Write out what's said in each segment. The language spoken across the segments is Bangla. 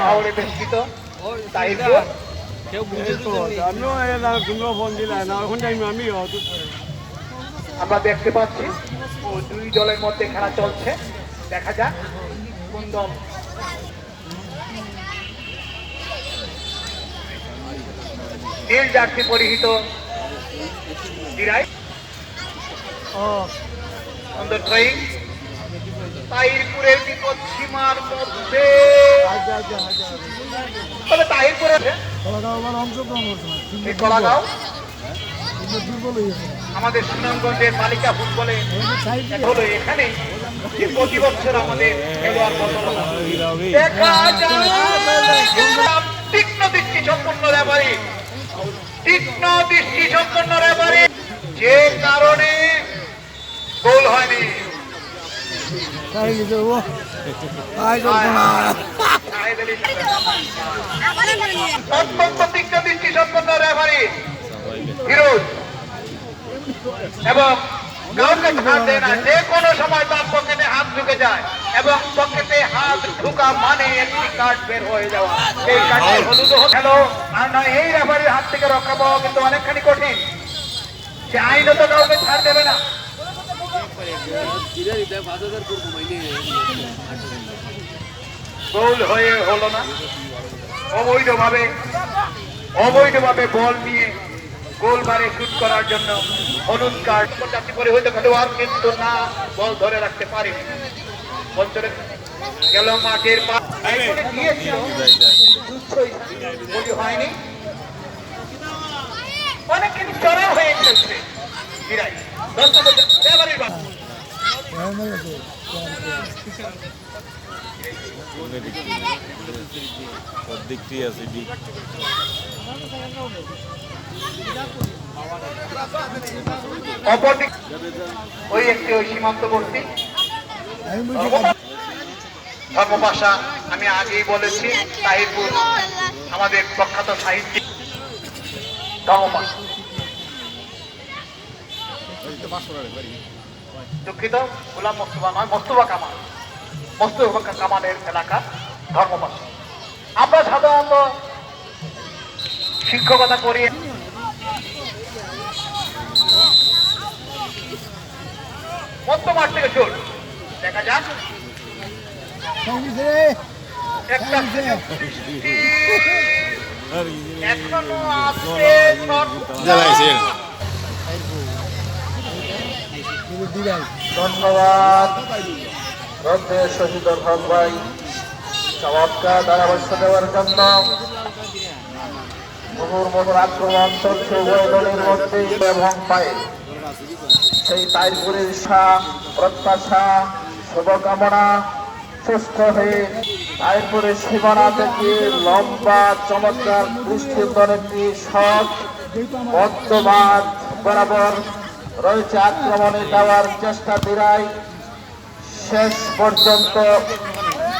হাওড়ে বেষ্টিত আমরা দেখতে পাচ্ছি দুই দলের মধ্যে খেলা চলছে। দেখা যাক কোন দল নীল জার্সি পরিহিত দিরাই তাহিরপুরের বিপদ সীমার মধ্যে তাহিরপুরের কলাগাঁও আমাদের সুনামগঞ্জের বালিকা ফুটবলে হলো এখানে যে প্রতি বছর আমাদের খেলোয়াড় তীক্ষ্ণ দৃষ্টি সম্পন্ন রেফারি যে কারণে গোল হয়নি। অত্যন্ত তীক্ষ্ণ দৃষ্টি সম্পন্ন রেফারি ফিরোজ এবং কাউকে ছাড় দেয় না, যে কোনো সময় তার পকেটে হাত ঢুকে যায় এবং পকেটে হাত ঢুকা মানে একটি কার্ড বের হয়ে যাওয়া। এই কার্ডে হলুদ খেলো আর নয় এই রেফারির হাত থেকে রক্ষা পাওয়া কিন্তু অনেকখানি কঠিন। সে আইনত কাউকে ছাড় দেবে না। গোল হয়ে হলো না, অবৈধভাবে বল নিয়ে গোল বারে শুট করার জন্য হলুদ কার্ড যাত্রী করে হয়তো খেলোয়াড় কিন্তু না বল ধরে রাখতে পারেনি। বল চলে গেল মাঠের হয়নি, অনেক কিন্তু চড়া হয়ে খেলছে বিরাই 10 নম্বর অপরদিক ওই একটি ওই সীমান্তবর্তী ধর্মভাষা। আমি আগেই বলেছি তাহিরপুর আমাদের প্রখ্যাত সাহিত্যিক ধর্মভাষা। দুঃখিত, গোলাম মোস্তফা নয়, মোস্তফা কামালের এলাকা ধর্মভাষা। আমরা সাধারণত শিক্ষকতা করি। মধ্য মাঠ থেকে চোট দেখা যাক ধন্যবাদ শহীদ হক ভাই চমৎকার ধারাভাষ্য দেওয়ার জন্য। মুহুর্মুহুর আক্রমণ চলছে উভয় দলের মধ্যে এবং পায়ে সেই তাহিরপুরের প্রত্যাশা শুভকামনা সুস্থ হয়ে তাহিরপুরের সীমানা থেকে লম্বা চমৎকার দৃষ্টির একটি শট মধ্যমাঠ বরাবর রয়েছে। আক্রমণে যাওয়ার চেষ্টা দিরাই, শেষ পর্যন্ত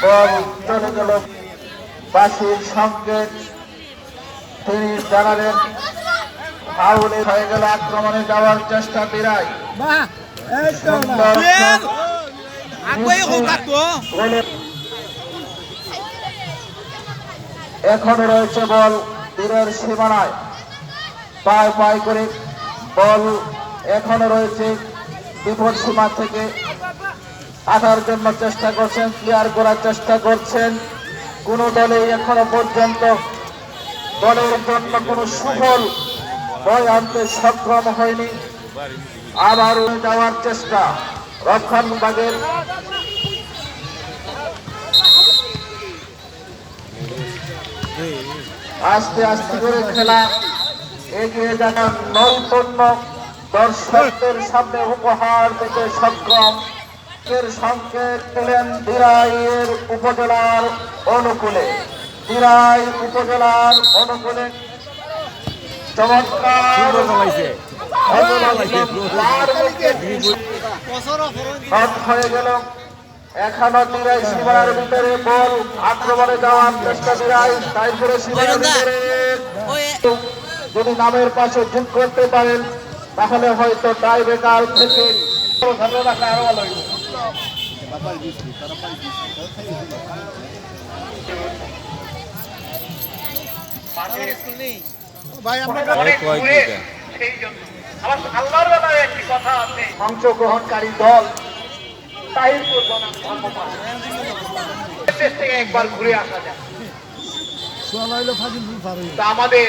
বল চলে গেল বাঁশির সংকেত তিনি জানালেন ফাউলে হয়ে গেল। আক্রমণে যাওয়ার চেষ্টা দিরাই, এখনো রয়েছে বল তীরের সীমানায়, পায় পায় করে বল এখনো রয়েছে বিপদ সীমা থেকে আসার জন্য চেষ্টা করছেন, ক্লিয়ার করার চেষ্টা করছেন। কোন দলে এখনো পর্যন্ত দলের জন্য কোন সুফল বয় আনতে সক্ষম হয়নি। আবার যাওয়ার চেষ্টা রক্ষণভাগের আস্তে আস্তে করে খেলা এগিয়ে যাওয়ার নৈপুণ্য দর্শকদের সামনে উপহার দিতে সক্ষম। সংকেত পেলেন দিরাইয়ের উপজেলার অনুকূলে, দিরাই উপজেলার অনুকূলে চমৎকার হয়ে গেল। এখনো দিরাই সীমানার ভিতরে বল, আক্রমণে যাওয়ার চেষ্টা দিরাই তাহিরপুরের সীমানার ভিতরে। যদি নামের পাশে যোগ করতে পারেন তাহলে হয়তো টাই ব্রেকার থেকে আরো ভালো হইব। আল্লাহর বেলায় একটি কথা আছে, অংশগ্রহণকারী দল তাহিরপুর বনাম ধর্মপাল দেশ থেকে একবার ঘুরে আসা যায়। তা আমাদের